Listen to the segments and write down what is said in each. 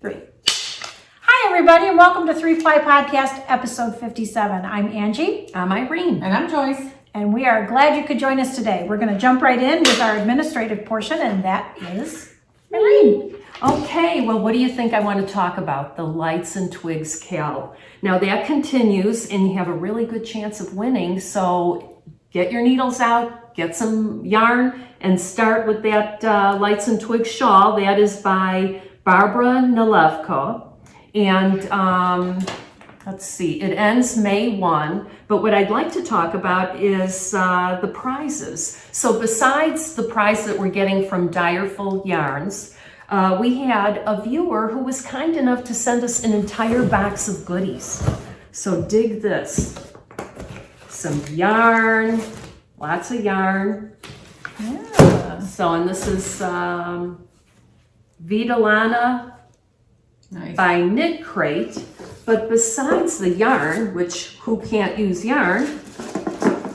3. Hi, everybody, and welcome to 3-Ply Podcast, episode 57. I'm Angie. I'm Irene. And I'm Joyce. And we are glad you could join us today. We're going to jump right in with our administrative portion, and that is Irene. Okay, well, what do you think I want to talk about? The lights and Twigs KAL. Now that continues, and you have a really good chance of winning, so get your needles out, get some yarn, and start with that Lights and Twigs shawl. That is by Barbara Nalevko. And let's see, it ends May 1. But what I'd like to talk about is the prizes. So besides the prize that we're getting from Direful Yarns, we had a viewer who was kind enough to send us an entire box of goodies. So dig this. Some yarn, lots of yarn. Yeah. So, and this is Vita Lana by Knit Crate. But besides the yarn, which who can't use yarn,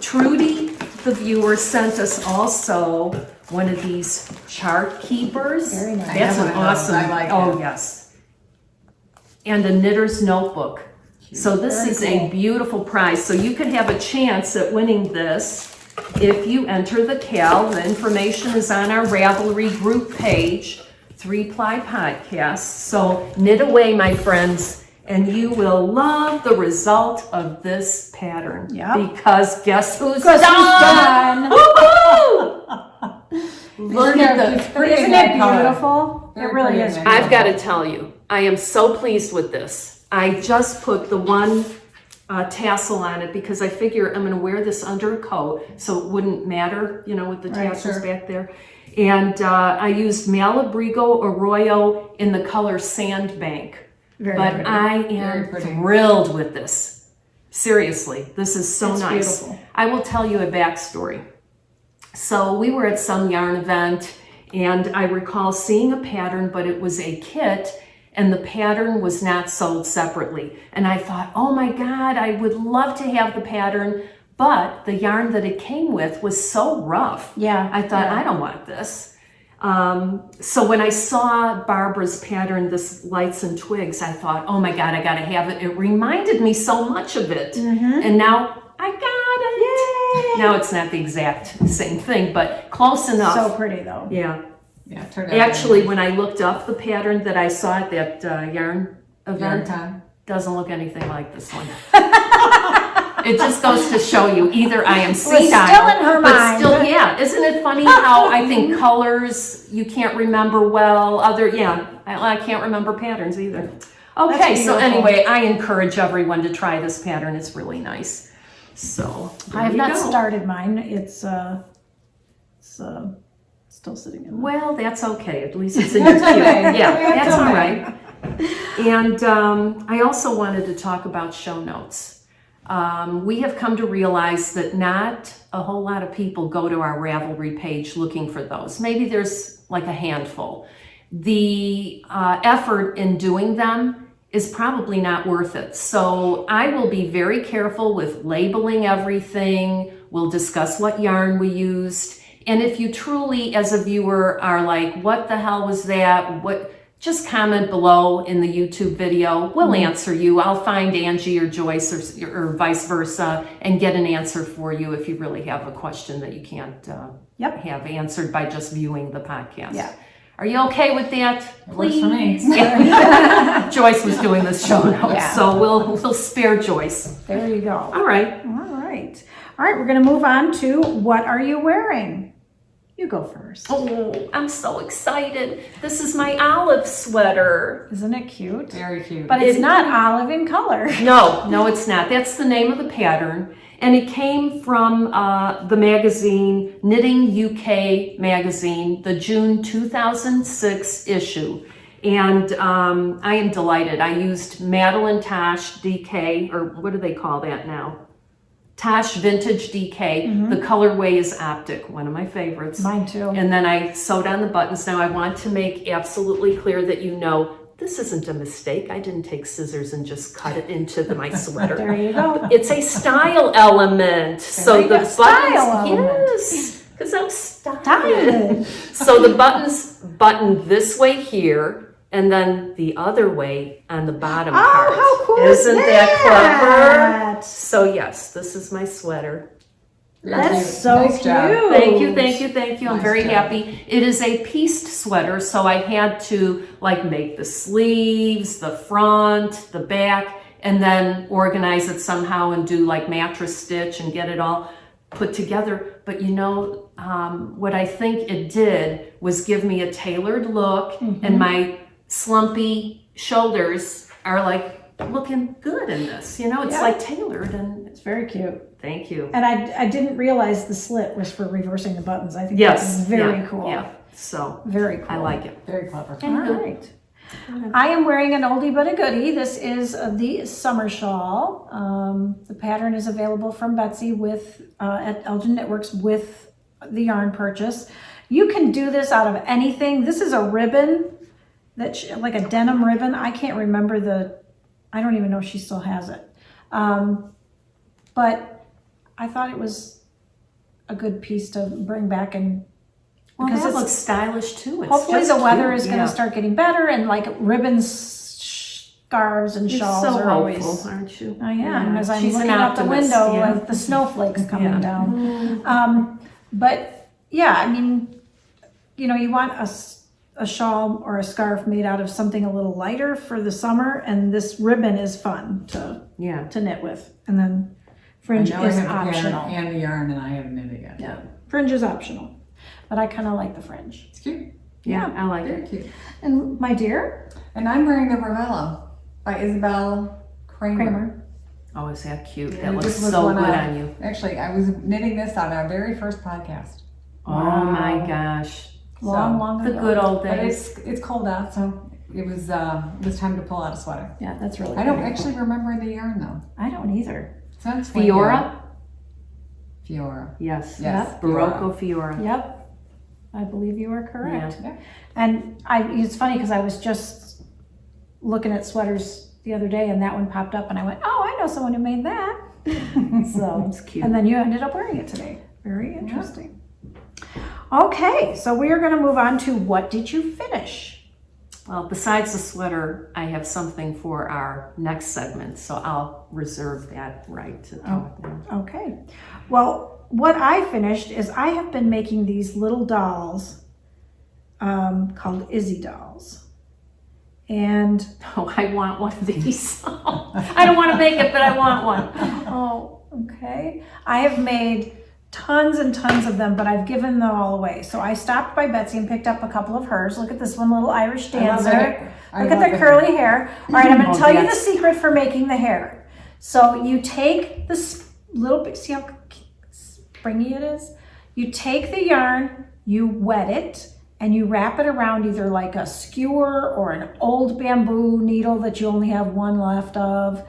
Trudy, the viewer, sent us also one of these chart keepers. Very nice. That's an awesome. I like oh it. yes. And a knitter's notebook. So this Very is cool. a beautiful prize. So you could have a chance at winning this if you enter the KAL. The information is on our Ravelry group page, 3-Ply Podcast. So knit away, my friends, and you will love the result of this pattern. Yep. Because guess who's Guess done? who's Woo-hoo! Look at the. Isn't it beautiful? It really is. pretty. I've got to tell you, I am so pleased with this. I just put the one tassel on it because I figure I'm going to wear this under a coat, so it wouldn't matter, you know, with the Right, tassels sure. back there. And I used Malabrigo Arroyo in the color Sandbank. Very But pretty. I Very am pretty. thrilled with this. Seriously, this is so It's nice. beautiful. I will tell you a backstory. So we were at some yarn event, and I recall seeing a pattern, but it was a kit, and the pattern was not sold separately. And I thought, oh my God, I would love to have the pattern, but the yarn that it came with was so rough. Yeah. I thought, yeah. I don't want this. So when I saw Barbara's pattern, this Lights and Twigs, I thought, oh my God, I gotta have it. It reminded me so much of it. And now I got it. Yay! Now it's not the exact same thing, but close enough. So pretty, though. Yeah. Yeah, it turned out Actually, when I looked up the pattern that I saw at that yarn Yarn event, time. doesn't look anything like this one. It just goes to show you, either I am senile, still in her but mind. still, yeah. Isn't it funny how I think colors you can't remember well? I can't remember patterns either. Okay, That's so beautiful. anyway, I encourage everyone to try this pattern. It's really nice. So I have there not you go. started mine. It's still sitting in. Well, that's okay. At least it's in your queue. Yeah, that's all right. And I also wanted to talk about show notes. We have come to realize that not a whole lot of people go to our Ravelry page looking for those. Maybe there's like a handful. The effort in doing them is probably not worth it. So I will be very careful with labeling everything. We'll discuss what yarn we used. And if you truly, as a viewer, are like, what the hell was that? Just comment below in the YouTube video. We'll answer you. I'll find Angie or Joyce or vice versa and get an answer for you if you really have a question that you can't have answered by just viewing the podcast. Yeah. Are you okay with that? It works for me. Yeah. Joyce was doing the show notes, Yeah. so we'll spare Joyce. There you go. All right. All right. All right, we're going to move on to what are you wearing? You go first. Oh, I'm so excited. This is my olive sweater. Isn't it cute? Very cute. But it's not olive in color. No, it's not. That's the name of the pattern. And it came from the magazine, Knitting UK magazine, the June 2006 issue. And I am delighted. I used Madeline Tosh DK, or what do they call that now? Tosh Vintage DK. The colorway is Optic, one of my favorites. Mine too. And then I sewed on the buttons. Now I want to make absolutely clear that you know this isn't a mistake. I didn't take scissors and just cut it into my sweater. There you go. It's a style element. So you the go. Style buttons, element. yes, because I'm stylish. Stylish. So the buttons button this way here, and then the other way on the bottom Oh, part. how cool Isn't is that clever? So yes, this is my sweater. That's so Nice cute. job. Thank you, thank you, thank you. I'm Nice very job. happy. It is a pieced sweater, so I had to like make the sleeves, the front, the back, and then organize it somehow and do like mattress stitch and get it all put together. But you know, what I think it did was give me a tailored look, and my slumpy shoulders are like looking good in this. You know, it's like tailored, and It's very cute. thank you. And I didn't realize the slit was for reversing the buttons. I think Yes, that's very yeah, cool. Yeah, so Very cool. I like it. Very clever. All right. I am wearing an oldie but a goodie. This is the summer shawl. The pattern is available from Betsy with at Elgin Knitworks with the yarn purchase. You can do this out of anything. This is a ribbon like a denim ribbon. I can't remember I don't even know if she still has it. But I thought it was a good piece to bring back Well, because that it's- looks stylish too. It's hopefully just the weather cute, is going to start getting better, and like ribbons, scarves, and You're shawls so are always. hopeful, aren't you? I am, as I'm She's looking an out the optimist, window yeah. with the snowflakes coming Yeah. down. But yeah, I mean, you know, you want a shawl or a scarf made out of something a little lighter for the summer, and this ribbon is fun to knit with, and then fringe I know I is have the pattern optional. and the yarn, and I haven't knit it yet. Yeah, fringe is optional, but I kind of like the fringe. It's cute. Yeah, I like Very it. cute. And my dear And I'm wearing the Ravello by Isabel Kramer. Oh, is that cute? Yeah, That looks this was so one good of- on you. Actually, I was knitting this on our very first podcast. Oh my gosh. long The ago. good old But days. it's cold out, so it was time to pull out a sweater. Yeah, that's really. I don't pretty. actually remember the yarn though. I don't either. Sounds Fiora? Fiora. Yes. Yes. Barocco Fiora. Yep, I believe you are correct. Yeah. And it's funny because I was just looking at sweaters the other day, and that one popped up, and I went, "Oh, I know someone who made that." So It's cute. And then you ended up wearing it today. Very interesting. Okay, so we are going to move on to what did you finish? Well, besides the sweater, I have something for our next segment, so I'll reserve that right to talk now. Okay. Well, what I finished is I have been making these little dolls called Izzy dolls. And Oh, I want one of these. I don't want to make it, but I want one. oh, okay. I have made tons and tons of them, but I've given them all away. So I stopped by Betsy and picked up a couple of hers. Look at this one, little Irish dancer. Look at the curly hair. All right, I'm going to tell you the secret for making the hair. So you take this little bit, see how springy it is? You take the yarn, you wet it, and you wrap it around either like a skewer or an old bamboo needle that you only have one left of,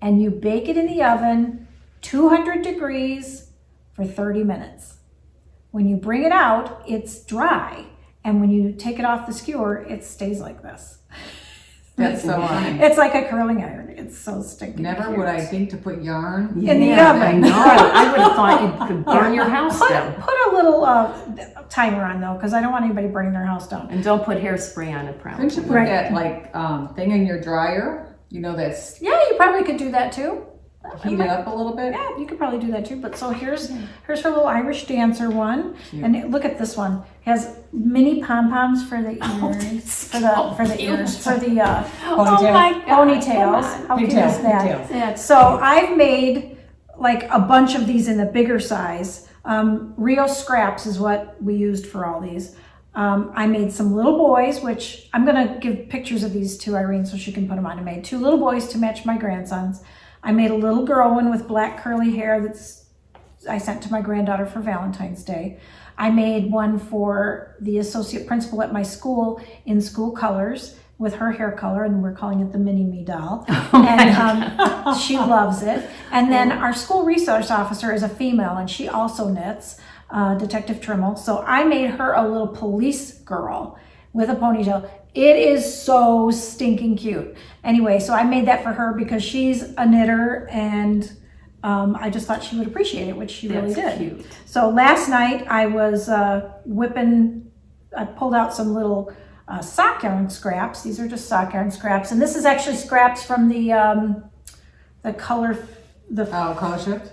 and you bake it in the oven, 200 degrees for 30 minutes. When you bring it out, it's dry, and when you take it off the skewer, it stays like this. That's so funny. It's like a curling iron. It's so stinking Never cute. would I think to put yarn In the Yeah, oven. I know. I would have thought you could burn your house down. Put a little timer on though, because I don't want anybody burning their house down. And don't put hairspray on it, probably. Couldn't you put that like thing in your dryer? You know, that's Yeah, you probably could do that too. heat it up a little bit. Yeah, you could probably do that too. But so here's her little Irish dancer one, and look at this one. It has mini pom poms for the ears, for the ears, for the ponytails. How cute is that? Pigtails. So I've made like a bunch of these in the bigger size. Rio scraps is what we used for all these. I made some little boys, which I'm gonna give pictures of these to Irene so she can put them on. I made 2 little boys to match my grandsons. I made a little girl one with black curly hair I sent to my granddaughter for Valentine's Day. I made one for the associate principal at my school in school colors with her hair color, and we're calling it the Mini Me doll. And she loves it. And then our school resource officer is a female, and she also knits, Detective Trimmel. So I made her a little police girl with a ponytail. It is so stinking cute. Anyway, so I made that for her because she's a knitter, and I just thought she would appreciate it, which she really did. Cute. So last night I was I pulled out some little sock yarn scraps. These are just sock yarn scraps, and this is actually scraps from the color, Color shift?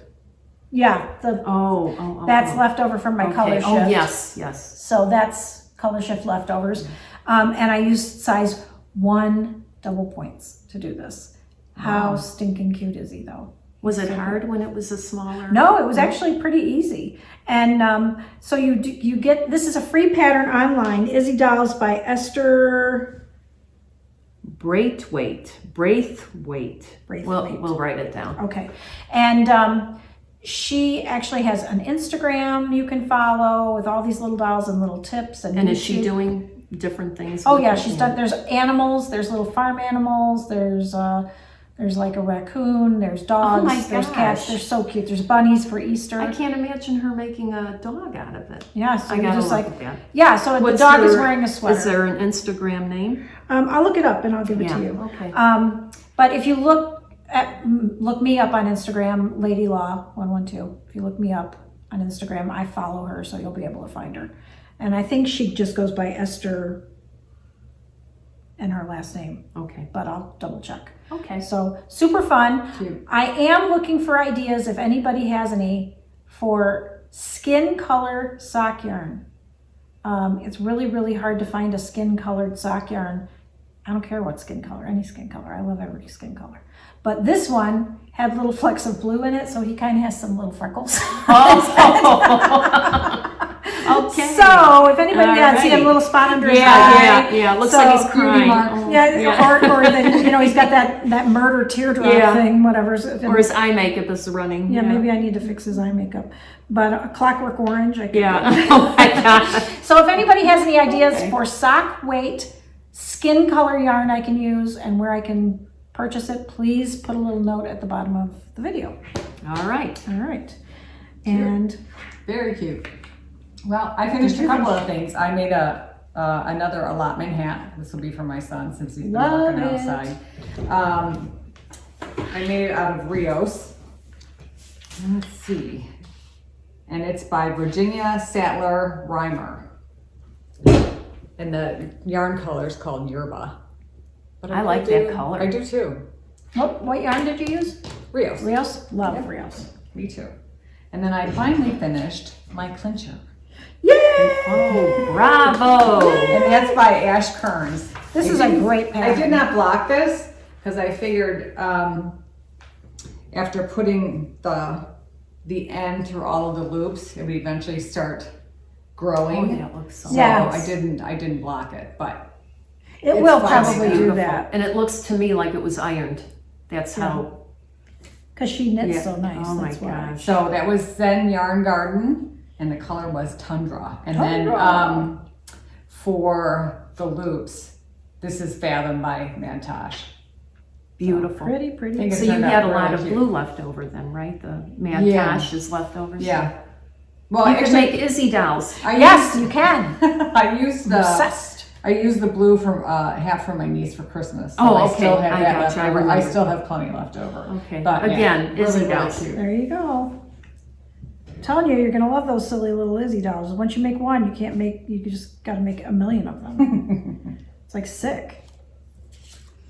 yeah, that's left over from my color shift. Oh, yes. So that's color shift leftovers. And I used size 1 double points to do this. How stinking cute is he though? Was it hard when it was a smaller? No, it was actually pretty easy. And so you get, this is a free pattern online, Izzy Dolls by Esther Braithwaite. We'll write it down. Okay. And she actually has an Instagram you can follow with all these little dolls and little tips. And is she doing different things? Oh yeah, she's done, there's animals, there's little farm animals, there's like a raccoon, there's dogs, there's cats, they're so cute. There's bunnies for Easter. I can't imagine her making a dog out of it. Yeah, so I gotta just look like, at that. yeah, so the dog is wearing a sweater. Is there an Instagram name? I'll look it up and I'll give it to you. Okay. But if you look me up on Instagram, LadyLaw112. If you look me up on Instagram, I follow her, so you'll be able to find her. And I think she just goes by Esther and her last name. Okay. But I'll double check. Okay. So super fun. Cute. I am looking for ideas if anybody has any for skin color sock yarn. It's really, really hard to find a skin colored sock yarn. I don't care what skin color, any skin color. I love every skin color. But this one had little flecks of blue in it, so he kind of has some little freckles. Okay. So if anybody has, he had a little spot under his eye. Yeah. Looks like he's crying. Or then he's got that murder teardrop thing, whatever. Or his eye makeup is running. Yeah, maybe I need to fix his eye makeup. But a clockwork orange, I could do. Oh my gosh. So if anybody has any ideas for sock weight, skin color yarn I can use and where I can purchase it, please put a little note at the bottom of the video. All right. And very cute. Well, I finished a couple of things. I made another allotment hat. This will be for my son since he's been working outside. I made it out of Rios. Let's see. And it's by Virginia Sattler Reimer. And the yarn color is called Yerba. But I like that color. I do too. what yarn did you use? Rios. Rios? Love Rios. Me too. And then I finally finished my clincher. Yay! Oh, bravo! And that's by Ash Kearns. This is a great pattern. I did not block this because I figured after putting the end through all of the loops, it would eventually start growing. Oh, that looks so Yes. So I didn't block it, but it it's will fun. probably It's do beautiful. that. And it looks to me like it was ironed. That's how. Because she knits so nice. Oh my that's why. gosh. So that was Zen Yarn Garden, and the color was Tundra. And then for the loops, this is Fathom by Mantosh. Beautiful. Pretty. Think it So you turned had a out lot really of cute. blue left over then, right? The Mantosh is left over. so Yeah. Well, You could actually, make Izzy dolls. Yes, you can. I used the Obsessed. I used the blue from hat for my niece for Christmas. So Oh, I okay. still have I that gotcha. left I over. I remember. still have plenty left over. Okay. But Again, yeah, Izzy really, dolls. really cute. There you go. I'm telling you, you're gonna love those silly little Izzy dolls. Once you make one, you just gotta make a million of them. It's like sick.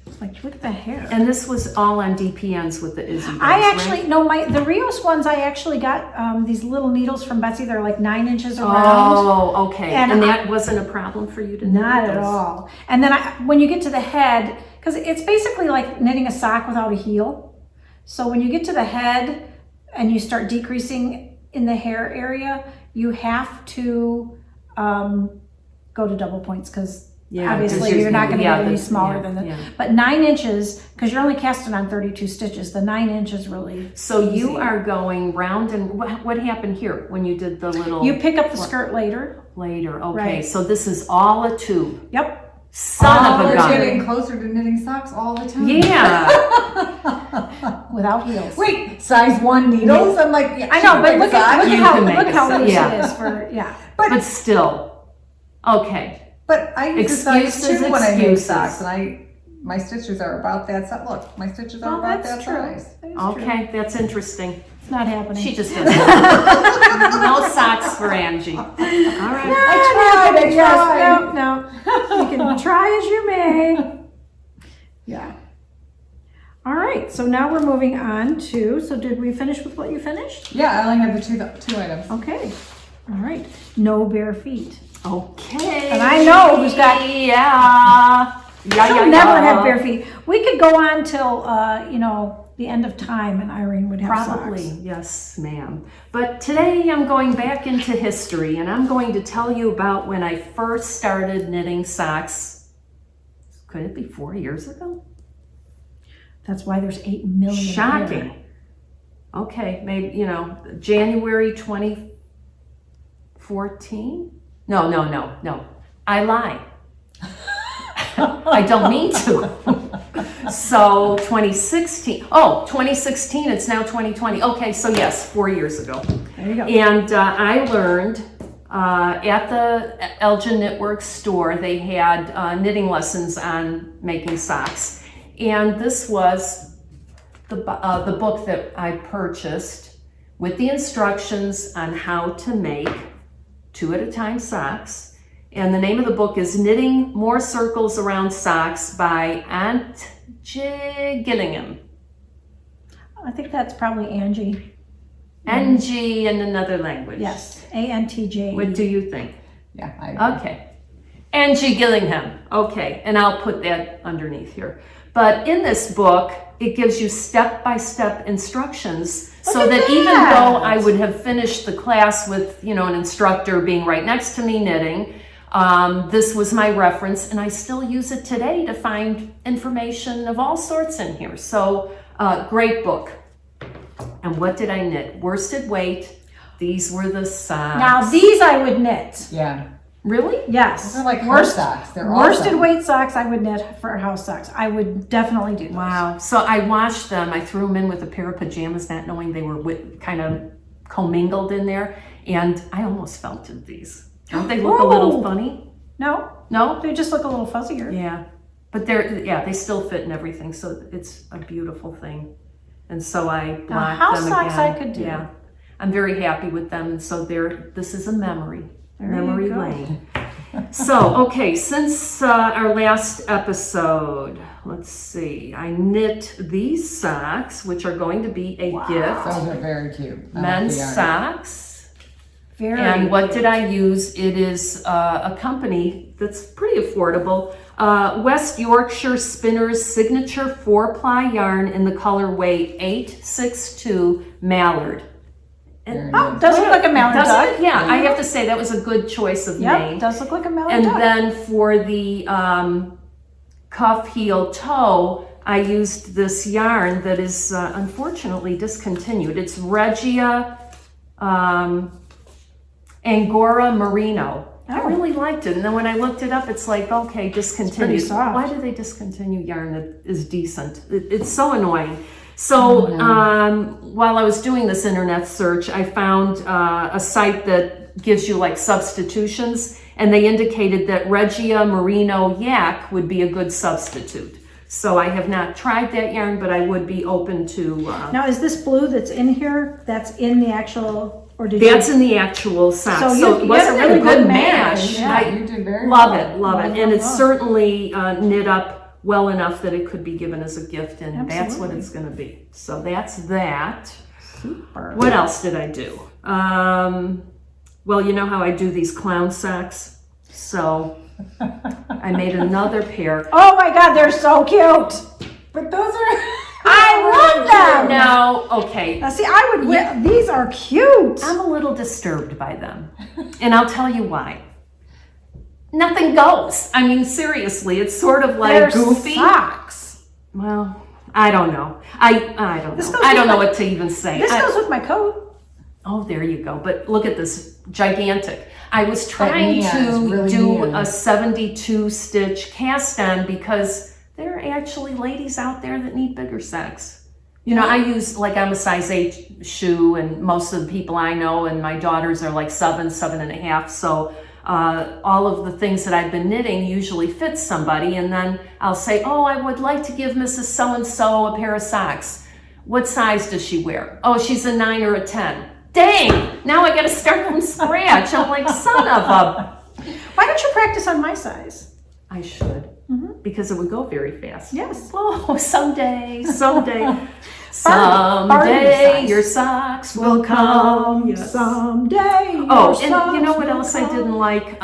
It's like, look at the hair. And this was all on DPNs with the Izzy dolls, I actually, right? no, the Rios ones, I actually got these little needles from Betsy. They're like 9 inches around. Oh, okay. And And that wasn't a problem for you to knit Not with at those? all. And then when you get to the head, because it's basically like knitting a sock without a heel. So when you get to the head and you start decreasing in the hair area, you have to go to double points because obviously you're not going to get any smaller than that. But 9 inches, because you're only casting on 32 stitches, the 9 inches really. So you easy. are going round and what happened here when you did the little? You pick up the skirt later. Later, okay. Right. So this is all a tube. Yep. Son of a We're gun. getting closer to knitting socks all the time. Yeah. Without heels. Wait, size 1 needles? I'm like, yeah, I know, but look You can make how a loose sock. it is for, yeah. But still. Okay. But I use a size Excuses, 2 when I make excuses. socks, and my stitches are about that size. Look, my stitches are about that That's true. size. It Okay, that's interesting. It's not happening. She just doesn't. No socks for Angie. All right. I tried. Yes, no. You can try as you may. Yeah. All right, so now we're moving on to, so did we finish with what you finished? Yeah, I only have the two items. Okay. All right. No bare feet. Okay. And I know who's got. Yeah. She'll never have bare feet. We could go on till, the end of time and Irene would have Probably, socks. yes, ma'am. But today I'm going back into history and I'm going to tell you about when I first started knitting socks. Could it be 4 years ago? That's why there's 8 million. Shocking. Here. Okay, maybe, January 2014? No. I lie. I don't mean to. So 2016, 2016, it's now 2020. Okay, so yes, 4 years ago. There you go. And I learned at the Elgin Knitworks store, they had knitting lessons on making socks. And this was the book that I purchased with the instructions on how to make 2 at a time socks. And the name of the book is Knitting More Circles Around Socks by Angi Gillingham. I think that's probably Angie. Angi in another language. Yes, ANTJ. What do you think? Yeah, I agree. Okay. Angi Gillingham. Okay, and I'll put that underneath here. But in this book, it gives you step-by-step instructions so that even though I would have finished the class with, an instructor being right next to me knitting, this was my reference and I still use it today to find information of all sorts in here. So, great book. And what did I knit? Worsted weight. These were the socks. Now these I would knit. Yeah. Really? Yes. Those are like house socks. They're worsted awesome. weight socks I would knit for house socks. I would definitely do those. Wow. So I washed them. I threw them in with a pair of pajamas, not knowing they were kind of commingled in there. And I almost felted these. Don't they look a little funny? No. No? They just look a little fuzzier. Yeah. But they still fit and everything. So it's a beautiful thing. And so I blocked house them socks again. I could do. Yeah. I'm very happy with them. And so this is a memory. There you Memory go. lane. So, okay, since our last episode, let's see, I knit these socks, which are going to be a gift. Those are very cute. I like Men's the yarn. socks. Very. And what did I use? It is a company that's pretty affordable. West Yorkshire Spinners Signature 4-ply yarn in the colorway 862 Mallard. Very Oh, nice. does look like a mallard Doesn't duck. it? Yeah, I have to say that was a good choice of Yep, name. does look like a mallard And duck. then for the cuff heel toe, I used this yarn that is unfortunately discontinued. It's Regia Angora Merino. I Oh. really liked it. And then when I looked it up, it's like, okay, discontinued. It's pretty soft. Why do they discontinue yarn that is decent? It's so annoying. So while I was doing this internet search, I found a site that gives you like substitutions, and they indicated that Regia Merino Yak would be a good substitute. So I have not tried that yarn, but I would be open to. Now, is this blue that's in here, that's in the actual, or did That's in the actual sock. So So, you wasn't get a it really a good good match? match. Yeah, I you did very love well. it, love it. Love, And love, it's love. certainly knit up well enough that it could be given as a gift, and that's what Absolutely. it's going to be. So that's that. Super. What else did I do? Well, you know how I do these clown socks? So I made another pair. Oh my God, they're so cute. But those are. I love them. Now, okay, Now, see, I would wear, these are cute. I'm a little disturbed by them, and I'll tell you why. Nothing goes. I mean, seriously, it's sort of like They're goofy. socks. Well, I don't know. I don't This know. goes I don't with know my- what to even say. This goes with my coat. Oh, there you go. But look at this, gigantic. I was trying neon to is really do neon. a 72 stitch cast on because there are actually ladies out there that need bigger socks. You know, I use, like, I'm a size 8 shoe, and most of the people I know and my daughters are like 7, 7.5. So all of the things that I've been knitting usually fits somebody, and then I'll say, oh, I would like to give Mrs. So-and-so a pair of socks. What size does she wear? Oh, she's a 9 or a 10. Dang, now I gotta start from scratch. I'm like, son of a... Why don't you practice on my size? I should, because it would go very fast. Yes. Oh, someday, Barbie someday size. your socks will come. Yes. Someday. Oh, and you know what else I didn't like?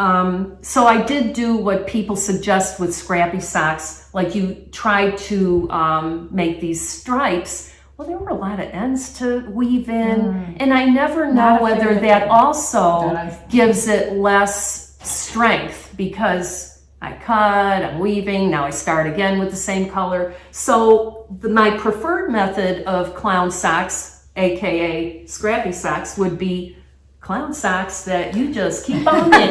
So I did do what people suggest with Scrappy socks. Like you try to make these stripes. Well, there were a lot of ends to weave in. And I never know Not a whether favorite that thing. also gives it less strength because I cut, I'm weaving, now I start again with the same color. So my preferred method of clown socks, AKA Scrappy socks, would be clown socks that you just keep on knitting.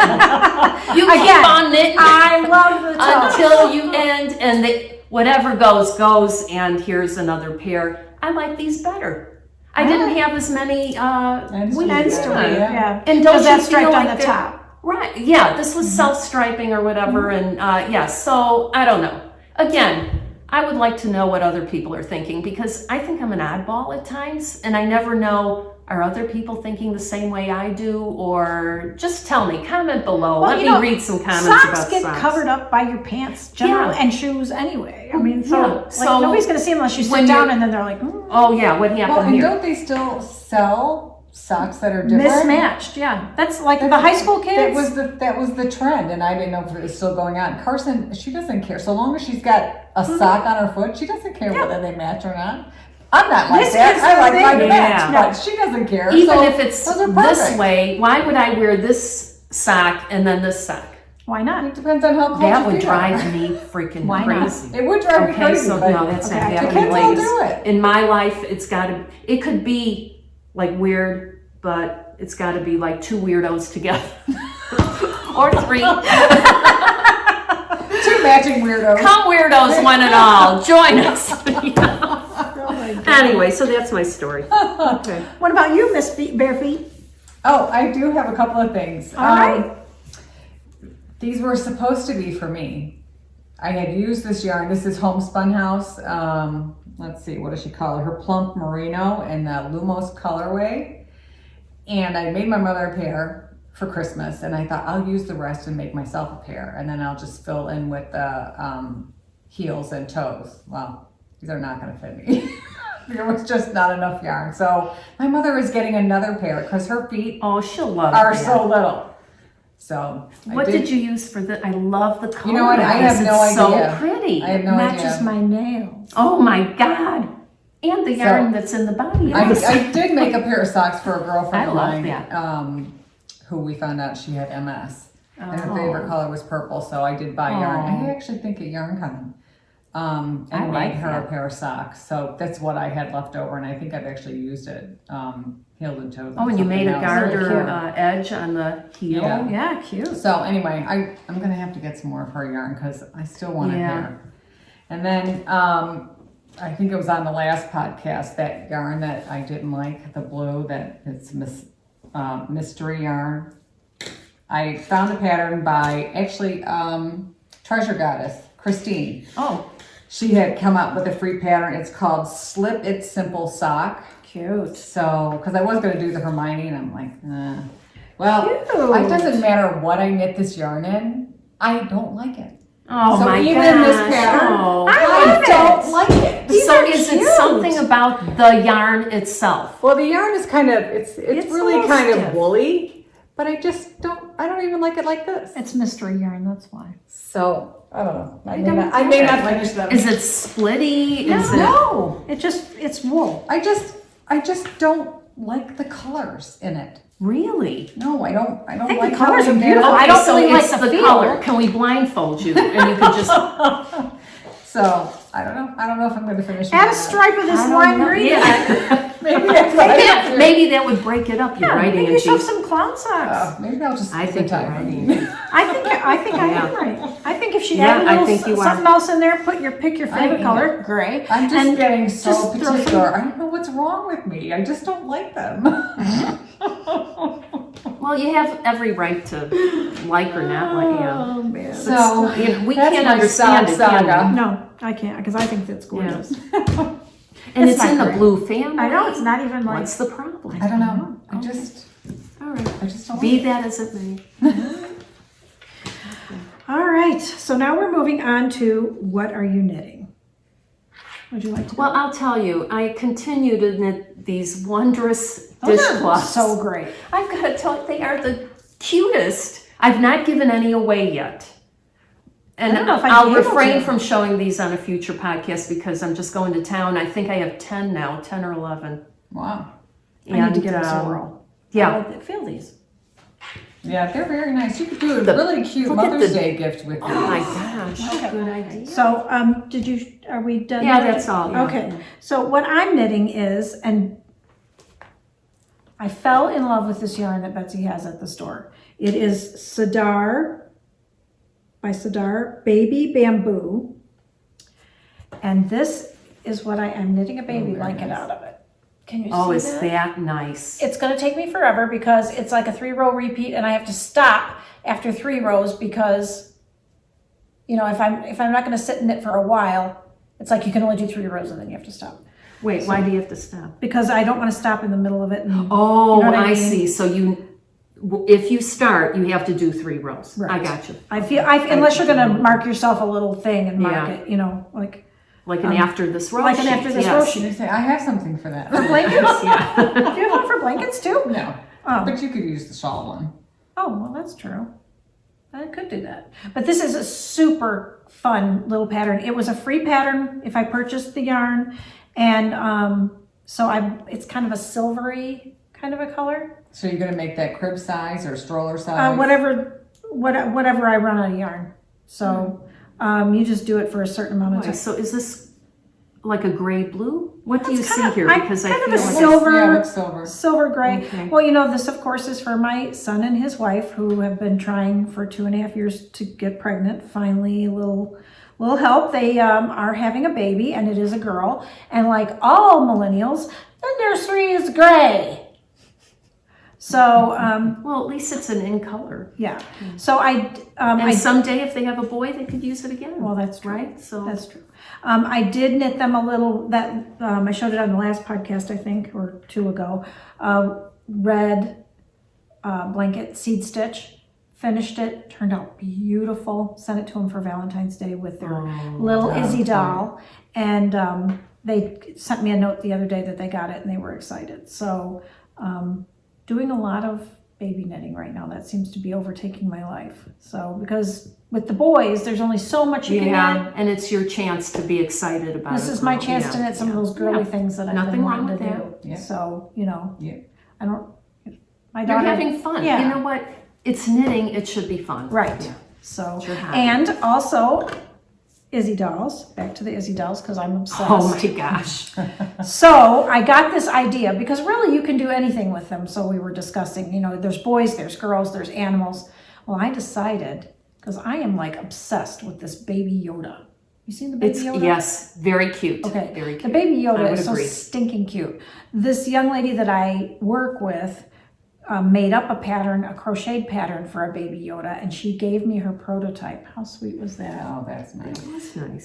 You keep on knitting I love the toes. until you end, and whatever goes, and here's another pair. I like these better. I didn't have as many Ends to weaves. Ends to weave, yeah. And don't Because you that's striped feel on like the they're- top. Right, yeah, this was self-striping or whatever, and yeah, so I don't know. Again, I would like to know what other people are thinking because I think I'm an oddball at times, and I never know, are other people thinking the same way I do, or just tell me, comment below. Well, Let you me know, read some comments socks about get socks. covered up by your pants generally and shoes anyway. I mean, so, Yeah, like, so nobody's going to see them unless you when sit down you- and then they're like, Oh yeah, what happened Well, and here? don't they still sell socks that are different? mismatched. Yeah, that's like the high school kids. That was the trend, and I didn't know if it was still going on. Carson, she doesn't care so long as she's got a sock on her foot. She doesn't care whether they match or not. I'm not like This that. is I the like thing. my match, Yeah. but she doesn't care. Even So if it's those are this perfect. way, why would I wear this sock and then this sock? Why not? It depends on how cold That your would feet are. drive me freaking Why not? crazy. It would drive me Okay, crazy. so but no, that's not okay. the happening, kids all ladies. do it. In my life, it could be like weird, but it's got to be like 2 weirdos together. Or 3. Two matching weirdos. Come weirdos, one and all. Join us. Anyway, so that's my story. Okay. What about you, Miss Bare Feet? Oh, I do have a couple of things. All right. These were supposed to be for me. I had used this yarn. This is Homespun House. Let's see, what does she call it? Her Plump Merino in the Lumos colorway. And I made my mother a pair for Christmas, and I thought I'll use the rest and make myself a pair, and then I'll just fill in with the heels and toes. Well, these are not going to fit me. There was just not enough yarn. So my mother is getting another pair because her feet Oh, she'll love are that. so little. So What did you use for the? I love the color. You know what? I of this. have no It's idea. so pretty. I have no Matches idea. my nails. Oh my God. And the yarn that's in the body. Yes. I did make a pair of socks for a girlfriend I of love mine, that. who we found out she had MS, and her Oh. favorite color was purple. So I did buy yarn. Oh. I actually think at Yarn Con, and I like made her that. a pair of socks. So that's what I had left over, and I think I've actually used it, heeled and toed. Oh, and you made a something else. garter edge on the heel. Yeah. Yeah, cute. So anyway, I'm gonna have to get some more of her yarn because I still want a Yeah. pair. And then I think it was on the last podcast, that yarn that I didn't like, the blue, that it's mystery yarn. I found a pattern by actually Treasure Goddess Christine. Oh, She had come up with a free pattern. It's called Slip It Simple Sock. Cute. So, because I was going to do the Hermione, and I'm like, well, Cute. it doesn't matter what I knit this yarn in, I don't like it. oh So my even gosh. this pattern, Oh. love I don't it. like it. These So are is it cute. something about the yarn itself? Well, the yarn is kind of, it's a really little kind stiff. of woolly, but I don't even like it like this. It's mystery yarn, that's why. So, I don't know. I don't may get not it. finish them. Is it splitty? Is it? No, it's wool. I just don't like the colors in it. Really? No, I don't think like the colors how are they beautiful. match. I don't so really like it's the the feel. color. Can we blindfold you and you can just So, I don't know. I don't know if I'm going to finish Add them a stripe of this I don't lime know. green. Yeah. Maybe that's what I have to do. Maybe that would break it up. You're right, Make Angie. yourself some clown socks. Maybe I'll just I take think the you're time. right. I think I Yeah. am right. I think if she Yeah, added I a little think you are. something else in there, pick your favorite I- color, gray. I'm just and getting so just throw particular. I don't know what's wrong with me. I just don't like them. Well, you have every right to like or not like. Yeah. Oh man. So You know, we that's can't my understand sock it, can saga. No, I can't because I think that's gorgeous. And It's it's in not the great. blue family. I know, it's not even like, What's the problem? I don't know. I Okay. just All right. don't Be like it. that as it may. all right. So now we're moving on to what are you knitting? Would you like to? Well, I'll tell you, I continue to knit these wondrous Those are dishcloths. so great. I've got to tell you, they are the cutest. I've not given any away yet. And I don't know if I'd I'll be able refrain to. from showing these on a future podcast because I'm just going to town. I think I have 10 now, 10 or 11. Wow. I need to give this a whirl. Yeah. I feel these. Yeah, they're very nice. You could do a The- really cute look at Mother's the- Day gift with these. Oh my gosh, Okay. good idea. So, are we done? Yeah, now? that's all. Yeah. Okay. So what I'm knitting is, and I fell in love with this yarn that Betsy has at the store. It is Sadar by Sadar Baby Bamboo. And this is what I am knitting a baby very blanket nice. out of it. Can you Oh, see is that? that nice? It's going to take me forever because it's like a 3-row repeat and I have to stop after 3 rows because, you know, if I'm not going to sit in it for a while, it's like you can only do 3 rows and then you have to stop. Wait, why do you have to stop? Because I don't want to stop in the middle of it. And, Oh, You know what I I mean? see. So if you start, you have to do 3 rows. Right. I got you. unless you're going to mark yourself a little thing and mark Yeah. it, you know, like Like an after this row like an sheet, after this yes. row I sheet. say, I have something for that. For blankets? Yeah. Do you have one for blankets too? No, Oh. but you could use the shawl one. Oh, well, that's true. I could do that. But this is a super fun little pattern. It was a free pattern if I purchased the yarn. And it's kind of a silvery kind of a color. So you're gonna make that crib size or stroller size? Whatever I run out of yarn. So you just do it for a certain amount of Boy, time. so is this like a gray blue? What do you It's see kind of- here? I- Because I kind of feel a like silver- Yeah, that's silver. Silver gray. Okay. Well, you know, this of course is for my son and his wife who have been trying for 2.5 years to get pregnant. Finally, a little help. They are having a baby and it is a girl. And like all millennials, the nursery is gray. So, well, at least it's an in color. yeah. So And someday, if they have a boy, they could use it again. well, that's true. right. So That's true. I did knit them a little, I showed it on the last podcast, I think, or 2 ago. Red blanket seed stitch. Finished it, turned out beautiful. Sent it to them for Valentine's Day with their little Izzy doll. And they sent me a note the other day that they got it and they were excited. So doing a lot of baby knitting right now. That seems to be overtaking my life. So because with the boys, there's only so much you can knit. yeah, and it's your chance to be excited about it. This is my chance to knit some of those girly things that I've Nothing been wrong wanting to with do. Yeah. So, you know, Yeah. I don't, my You're daughter. having fun. Yeah. You know what? It's knitting. It should be fun. Right. Yeah. So, It's your hobby. and also Izzy dolls, back to the Izzy dolls, because I'm obsessed. Oh my gosh. So I got this idea because really you can do anything with them. So we were discussing, you know, there's boys, there's girls, there's animals. Well, I decided, because I am like obsessed with this baby Yoda. You seen the baby It's Yoda? yes, very cute. Okay. Very The cute. baby I Yoda would is so agree. stinking cute. This young lady that I work with made up a pattern, a crocheted pattern for a baby Yoda, and she gave me her prototype. How sweet was that? Oh, that's nice. That's nice.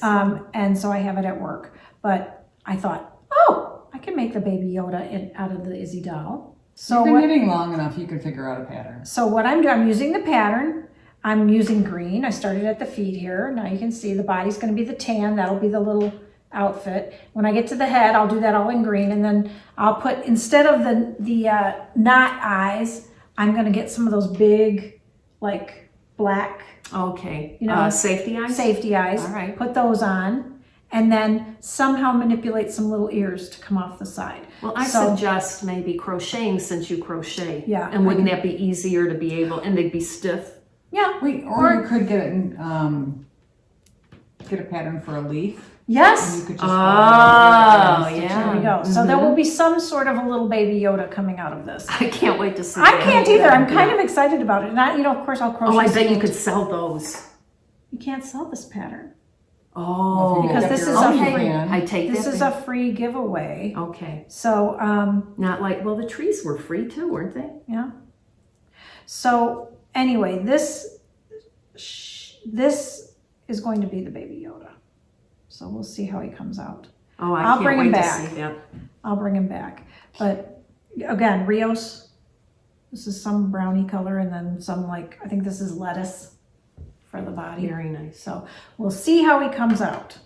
And so I have it at work. But I thought, oh, I can make the baby Yoda out of the Izzy doll. So You've been what, knitting long enough, you can figure out a pattern. so what I'm doing, I'm using the pattern. I'm using green. I started at the feet here. Now you can see the body's going to be the tan. That'll be the little outfit. When I get to the head, I'll do that all in green. And then I'll put, instead of the knot eyes, I'm going to get some of those big, like black okay. you know, Safety eyes? safety eyes. All right. Put those on. And then somehow manipulate some little ears to come off the side. Well, I So- suggest maybe crocheting since you crochet. Yeah, And wouldn't I that be easier to be able, and they'd be stiff? Yeah. Wait, or you could get a pattern for a leaf. And Yes. you could just Oh, stitch it yeah. There we go. So there will be some sort of a little baby Yoda coming out of this. I can't wait to see I that. can't either. I'm kind of excited about it. And I, you know, of course, I'll crochet. Oh, I bet you some- could sell those. You can't sell this pattern. Oh. Because this is a okay. free- I take This that is back. a free giveaway. Okay. So, Not like, well, the trees were free too, weren't they? yeah. So anyway, this is going to be the baby Yoda. So we'll see how he comes out. Oh, I I'll can't bring wait him to back. see that. I'll bring him back. But again, Rios, this is some brownie color, and then some like, I think this is lettuce for the body. Very nice. So we'll see how he comes out.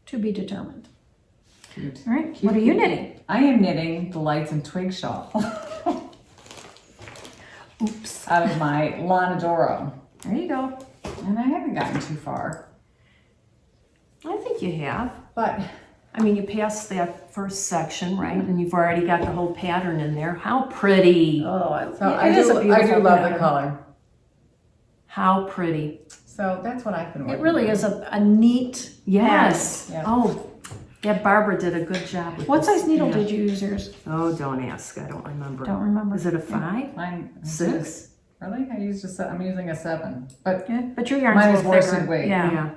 To be determined. Cute. All right, what are you knitting? I am knitting the Lights and Twig shawl Oops. out of my Lanadoro. There you go. And I haven't gotten too far. I think you have. But I mean, you passed that first section, right? And you've already got the whole pattern in there. How pretty. Oh, so it I is a do beautiful love the pattern. color. How pretty. So that's what I've been working It really on. is a neat Yes. Yeah. Oh, yeah, Barbara did a good job with What this. size needle Yeah. did you use yours? Oh, don't ask. I don't remember. Don't remember. Is it a 5? Mine, 6? Really? I'm using a 7. But Yeah, but your yarn's mine a is little worsted thicker. weight. Yeah.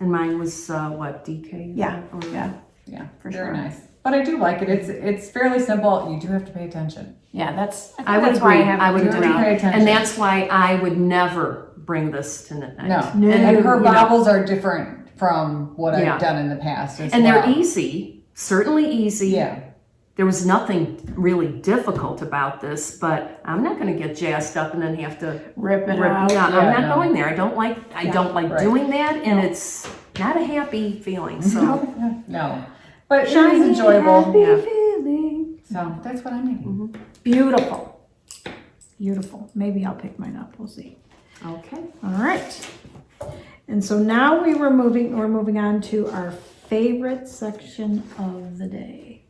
And mine was what, DK? Yeah. Or- Yeah. yeah, For very sure. nice. But I do like it. It's fairly simple. You do have to pay attention. Yeah, that's. I would that's why agree. have I would it agree. around. Pay attention. And that's why I would never bring this to knit night. No. No. And her you know. bobbles are different from what Yeah. I've done in the past as And well. they're easy, certainly easy. Yeah. There was nothing really difficult about this, but I'm not going to get jazzed up and then have to Rip it rip. out. Yeah, I'm Yeah, not no. going there. I don't like Right. doing that, and it's not a happy feeling. So No. But it Shiny, is enjoyable. happy Yeah. feeling. So that's what I'm eating. Beautiful. Beautiful. Maybe I'll pick mine up. We'll see. okay. All right. And so now we're moving on to our favorite section of the day.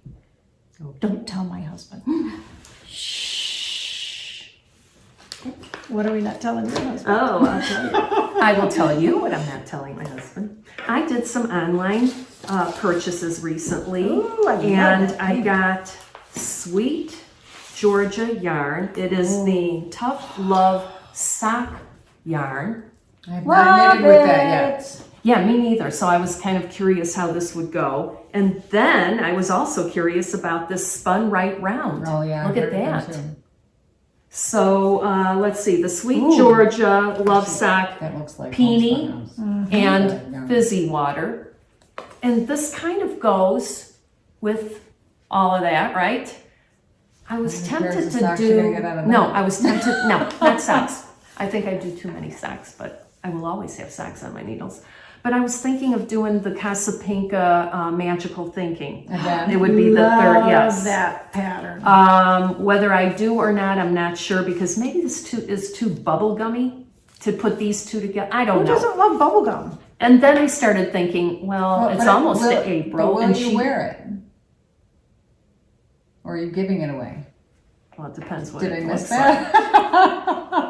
Don't tell my husband. Shh. What are we not telling your husband? Oh, I'll tell you. I will tell you what I'm not telling my husband. I did some online purchases recently, Ooh, I love and that. I got Sweet Georgia yarn. It is the Tough Love sock yarn. I have not knitted with that yet. Yeah, me neither. So I was kind of curious how this would go. And then I was also curious about this spun right round. Oh yeah. Look I've at heard of that. them too. So let's see, the Sweet Ooh. Georgia Love Sock That looks like Peony homespun house. and Fizzy Water. And this kind of goes with all of that, right? I was How many pairs tempted of to socks you gonna do, get out of no, that? I was tempted, no, not socks. I think I do too many socks, but I will always have socks on my needles. But I was thinking of doing the Casapinka Magical Thinking. Again? It would be the third, Love yes. that pattern. Whether I do or not, I'm not sure, because maybe this is too bubblegummy to put these two together. I don't Who know. doesn't love bubblegum? And then I started thinking, well, Well, it's but almost will- April, But will and you wear it? Or are you giving it away? well, it depends what Did I it miss looks that?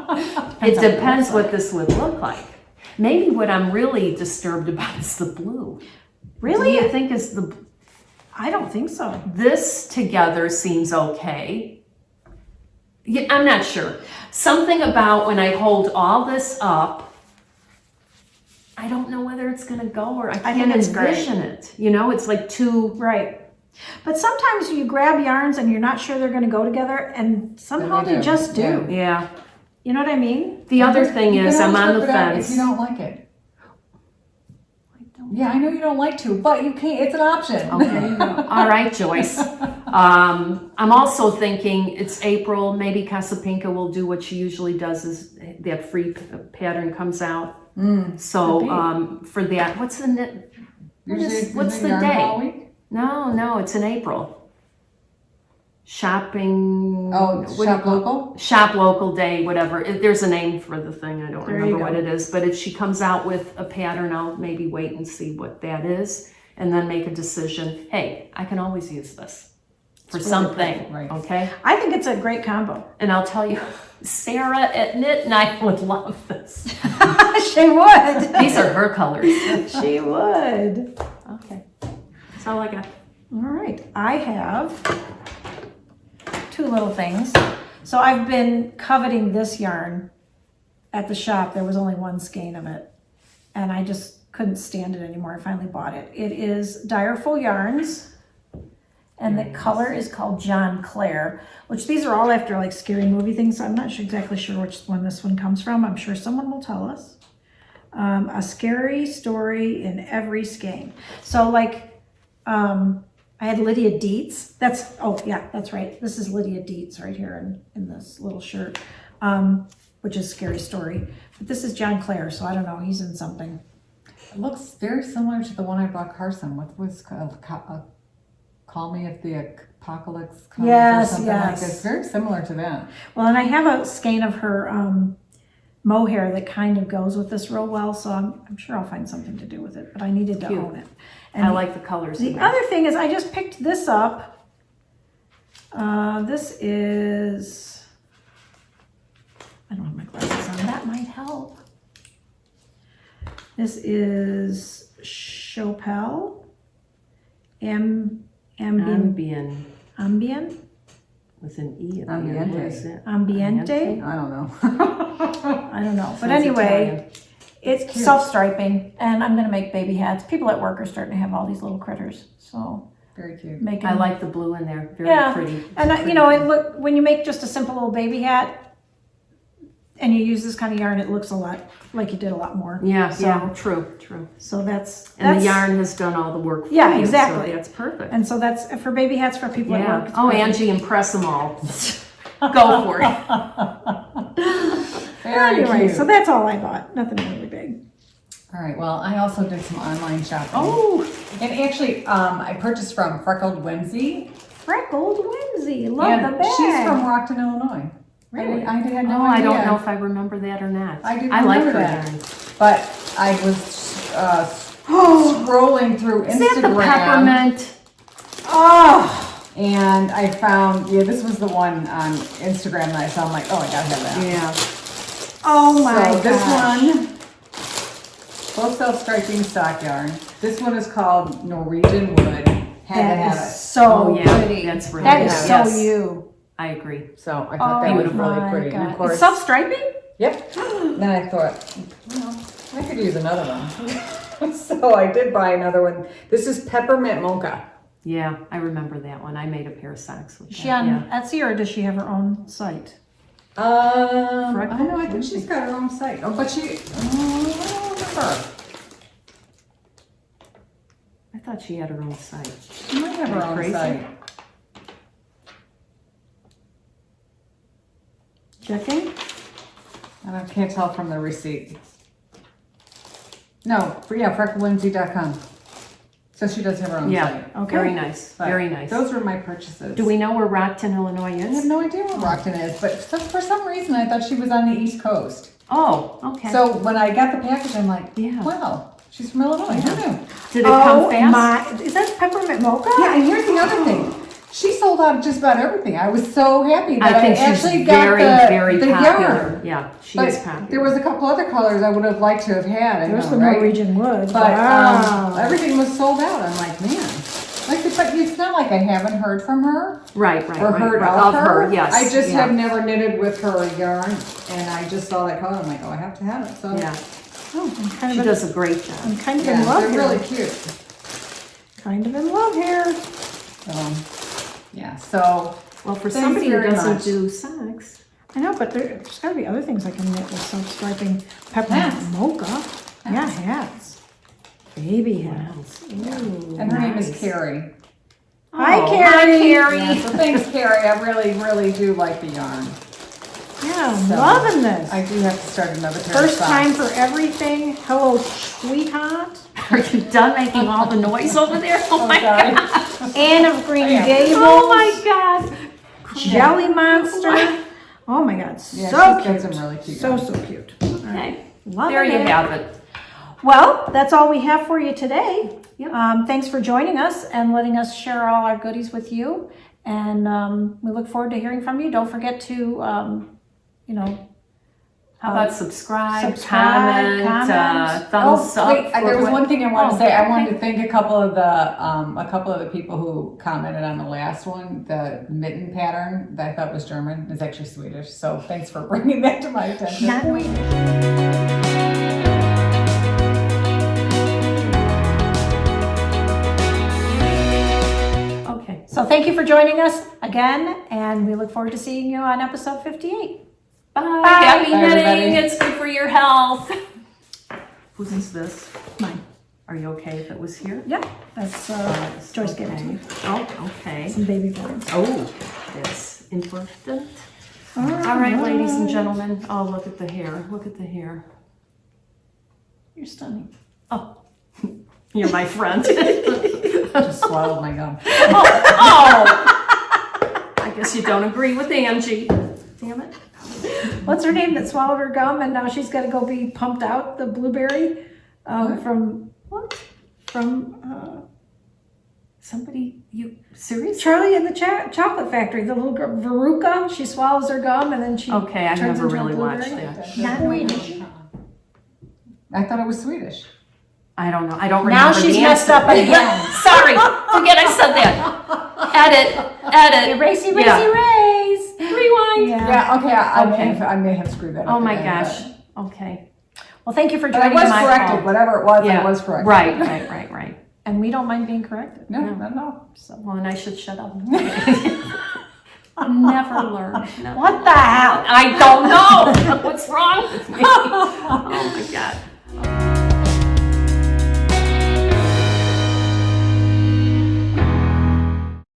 like. It depends what this would look like. Maybe what I'm really disturbed about is the blue. Really? Do you think is the I don't think so. this together seems okay? Yeah, I'm not sure. Something about when I hold all this up, I don't know whether it's going to go, or I think can't it's great. envision it. You know, it's like too. Right. But sometimes you grab yarns and you're not sure they're going to go together, and somehow they they do. just do. Yeah. Yeah. You know what I mean? The other thing You is, can I'm on always the rip it out fence. if you don't like it. I don't Yeah, I know you don't like to, but you can't. It's an option. Okay. All right, Joyce. I'm also thinking it's April. Maybe Casapinka will do what she usually does, is that free pattern comes out. So for that, what's the knit? What's the yarn day? haul week? No, it's in April. Shopping. Oh, what do you shop call- local? Shop local day, whatever. There's a name for the thing. I don't There you remember go. what it is. But if she comes out with a pattern, I'll maybe wait and see what that is, and then make a decision. Hey, I can always use this for something. right. Okay. I think it's a great combo. And I'll tell you, Sarah at Knit Night would love this. She would. These are her colors. She would. Okay. That's all I got. All right. I have two little things. So I've been coveting this yarn at the shop. There was only one skein of it, and I just couldn't stand it anymore. I finally bought it. It is Direful Yarns, and the color is called John Clare, which these are all after like scary movie things. So I'm not exactly sure which one this one comes from. I'm sure someone will tell us. A scary story in every skein. So like I had Lydia Dietz. That's right. This is Lydia Dietz right here in this little shirt, which is a scary story. But this is John Clare, so I don't know. He's in something. It looks very similar to the one I bought Carson. What was Call Me If the Apocalypse Comes Yes, or something yes. like that. It's very similar to that. Well, and I have a skein of her mohair that kind of goes with this real well, so I'm sure I'll find something to do with it, but I needed to own it. And I like the colors. the other thing is I just picked this up. This is, I don't have my glasses on, that might help. This is Chopel Ambien Ambien. with an E. at the Ambiente. end. What is it? Ambiente. I don't know. I don't know, but Sounds anyway, Italian. it's cute. self-striping, and I'm gonna make baby hats. People at work are starting to have all these little critters, so Very cute. make I them. like the blue in there. Very Yeah, pretty. And you know, it look when you make just a simple little baby hat, and you use this kind of yarn, it looks a lot like you did a lot more. Yeah, So- yeah, true. So that's And the yarn has done all the work for Yeah, you, exactly. So that's perfect. And so that's for baby hats for people at Yeah. work. it's Oh, perfect. Angie, impress them all. Go for it. Very Anyway, cute. so that's all I bought. Nothing really big. All right, well, I also did some online shopping. Oh, And actually, I purchased from Freckled Whimsy. Freckled Whimsy, love and the bag. she's from Rockton, Illinois. Really? I had no oh, idea. I don't know if I remember that or not. I do like remember her that. yarn. But I was scrolling through Is Instagram. that the peppermint? Oh, And I found, this was the one on Instagram that I saw. I'm like, oh, I gotta have that. Yeah. oh my So this gosh. one, both self-striping sock yarn. This one is called Norwegian Wood. Had to That have is it. so Oh, yeah. pretty. That's really That is nice. so Yes. you. I agree. So I Oh thought that was my really pretty. And God. of course, It's self-striping? yep. Then I thought, well, I could use another one. So I did buy another one. This is Peppermint Mocha. Yeah, I remember that one. I made a pair of socks with Is that. she on Yeah. Etsy or does she have her own site? I don't know. I think she's got her own site. Oh, but I don't remember. I thought she had her own site. She might have her own Crazy. site. Checking? I can't tell from the receipt. No, frecklewinsy.com. So she does have her own Yeah. site. Okay. Very nice. But Very nice. Those were my purchases. Do we know where Rockton, Illinois I have is? no idea where Rockton is, but for some reason I thought she was on the East Coast. Oh, okay. So when I got the package, I'm like, Yeah. wow, she's from Illinois. Who knew? Did it come fast? Is that peppermint mocha? Yeah, and here's the other thing. She sold out of just about everything. I was so happy that I think actually she's got very, very the popular. yarn. Yeah, she But is popular. there was a couple other colors I would have liked to have had. I There's know, the right? Norwegian wood. But Wow. everything was sold out. I'm like, man. But it's not like I haven't heard from her right, or right, heard right. of her. Yes. I just yeah. have never knitted with her yarn, and I just saw that color. I'm like, oh, I have to have it. So Yeah, Oh, I'm kind she of does a great job. I'm kind of yeah, in love they're here. really cute. Kind of in love here. Yeah. So Well, for Thanks somebody who very doesn't much. do socks, I know, but there's got to be other things I can knit with self-striping peppermint Hats. mocha. Yeah, hats. Baby hats. Ooh, and her name is nice. Carrie. Hi, Oh, Carrie. Hi, Carrie. Yeah, so thanks, Carrie. I really, really do like the yarn. Yeah, I'm So, loving this. I do have to start another pair First of socks. time for everything. Hello, sweetheart. are you done making all the noise over there? Oh, my sorry. God. Anne of Green I am. Gables. Oh my God. Jelly Monster. Oh my God, Yeah, so she's cute. got some really cute So, yarn. so cute. Okay, Loving there you it. have it. Well, that's all we have for you today. Yep. Thanks for joining us and letting us share all our goodies with you. And we look forward to hearing from you. Don't forget to, How about subscribe, subscribe, comment, thumbs up? Wait, for there was what- one thing I wanted to Oh, say. I okay. wanted to thank a couple of the people who commented on the last one. The mitten pattern that I thought was German is actually Swedish. So thanks for bringing that to my attention. Not Okay. So thank you for joining us again, and we look forward to seeing you on episode 58. Bye. Bye. Happy Bye, knitting. everybody. It's good for your health. Whose is this? Mine. Are you okay if it was here? Yeah, that's Joyce gave it to me. Oh, okay. Some baby bones. Oh, that's important. All right, ladies and gentlemen. Oh, look at the hair. Look at the hair. You're stunning. Oh, you're my friend. Just swallowed my gum. Oh! I guess you don't agree with Angie. Damn it. What's her name that swallowed her gum and now she's got to go be pumped out? The blueberry from What? from Somebody, you serious? Charlie and the Chocolate Factory. The little girl Veruca. She swallows her gum and then she Okay, I turns never into a really watched blueberry. that. Not Swedish. I thought it was Swedish. I don't know. I don't Now remember she's the messed answer. up again. Sorry, forget I said that. Edit. Racy, Yeah. race. Rewind. Yeah. Yeah, okay, Okay. I may have screwed that up. Oh my again, gosh. Okay. Well, thank you for But I joining was my corrected. call. Whatever it was, Yeah. I was corrected. Right. And we don't mind being corrected. No, no. So, well, then I should shut up. Never learn. No. What the hell? I don't know. What's wrong with